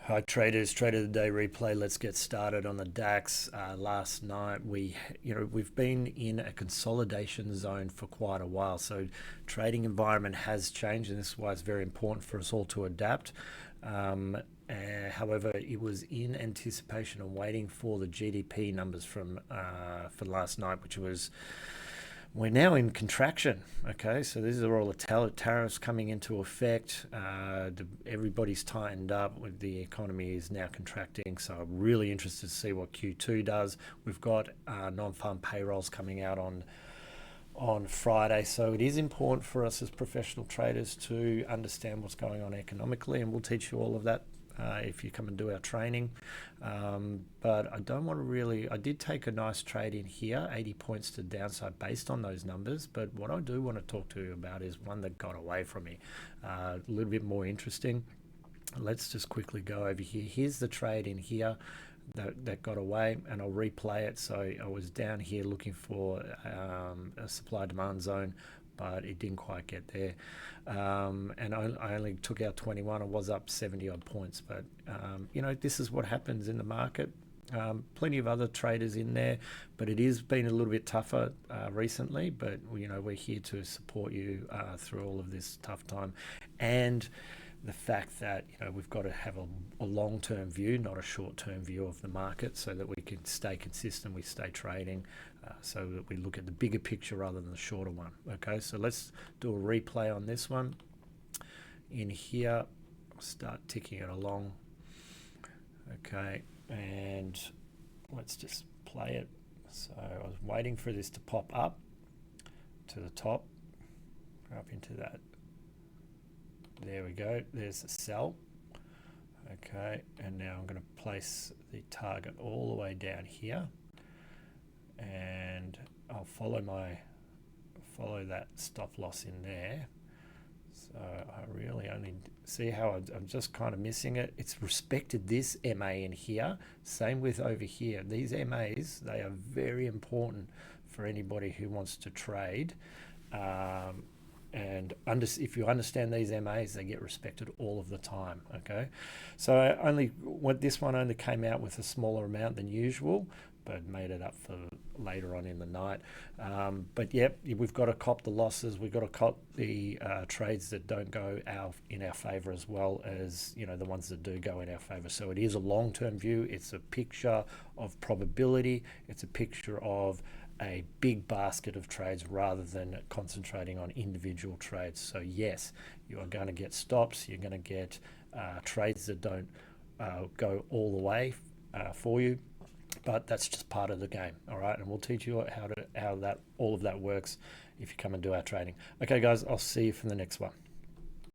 Hi traders, Trader of the Day replay. Let's get started on the DAX. Last night we've been in a consolidation zone for quite a while, so trading environment has changed, and this is why it's very important for us all to adapt. However, it was in anticipation and waiting for the GDP numbers for last night, which was we're now in contraction. Okay, so these are all the tariffs coming into effect. Everybody's tightened up. The economy is now contracting, so I'm really interested to see what Q2 does. We've got non-farm payrolls coming out on Friday, so it is important for us as professional traders to understand what's going on economically, and we'll teach you all of that if you come and do our training. But I don't want to really, I did take a nice trade in here, 80 points to downside based on those numbers, but what I do want to talk to you about is one that got away from me, a little bit more interesting. Let's just quickly go over here. Here's the trade in here that got away, and I'll replay it. So I was down here looking for a supply demand zone, but it didn't quite get there. And I only took out 21. I was up 70 odd points, but this is what happens in the market. Plenty of other traders in there, but it has been a little bit tougher recently, but we're here to support you through all of this tough time. And the fact that we've got to have a long-term view, not a short-term view of the market, so that we can stay consistent, we stay trading, so that we look at the bigger picture rather than the shorter one. Okay, so let's do a replay on this one. In here, I'll start ticking it along. Okay, and let's just play it. So I was waiting for this to pop up to the top, up into that. There we go, there's a sell. Okay, and now I'm going to place the target all the way down here, and I'll follow that stop loss in there. So I really only see how I'm just kind of missing it. It's respected this MA in here. Same with over here. These MAs, they are very important for anybody who wants to trade. And if you understand these MAs, they get respected all of the time. Okay, so this one only came out with a smaller amount than usual, but made it up for later on in the night. But yep, we've got to cop the losses. We've got to cop the trades that don't go in our favor, as well as the ones that do go in our favor. So it is a long-term view. It's a picture of probability. It's a picture of a big basket of trades rather than concentrating on individual trades. So yes, you are going to get stops. You're going to get trades that don't go all the way for you, but that's just part of the game. All right, and we'll teach you how all of that works if you come and do our trading. Okay guys, I'll see you from the next one.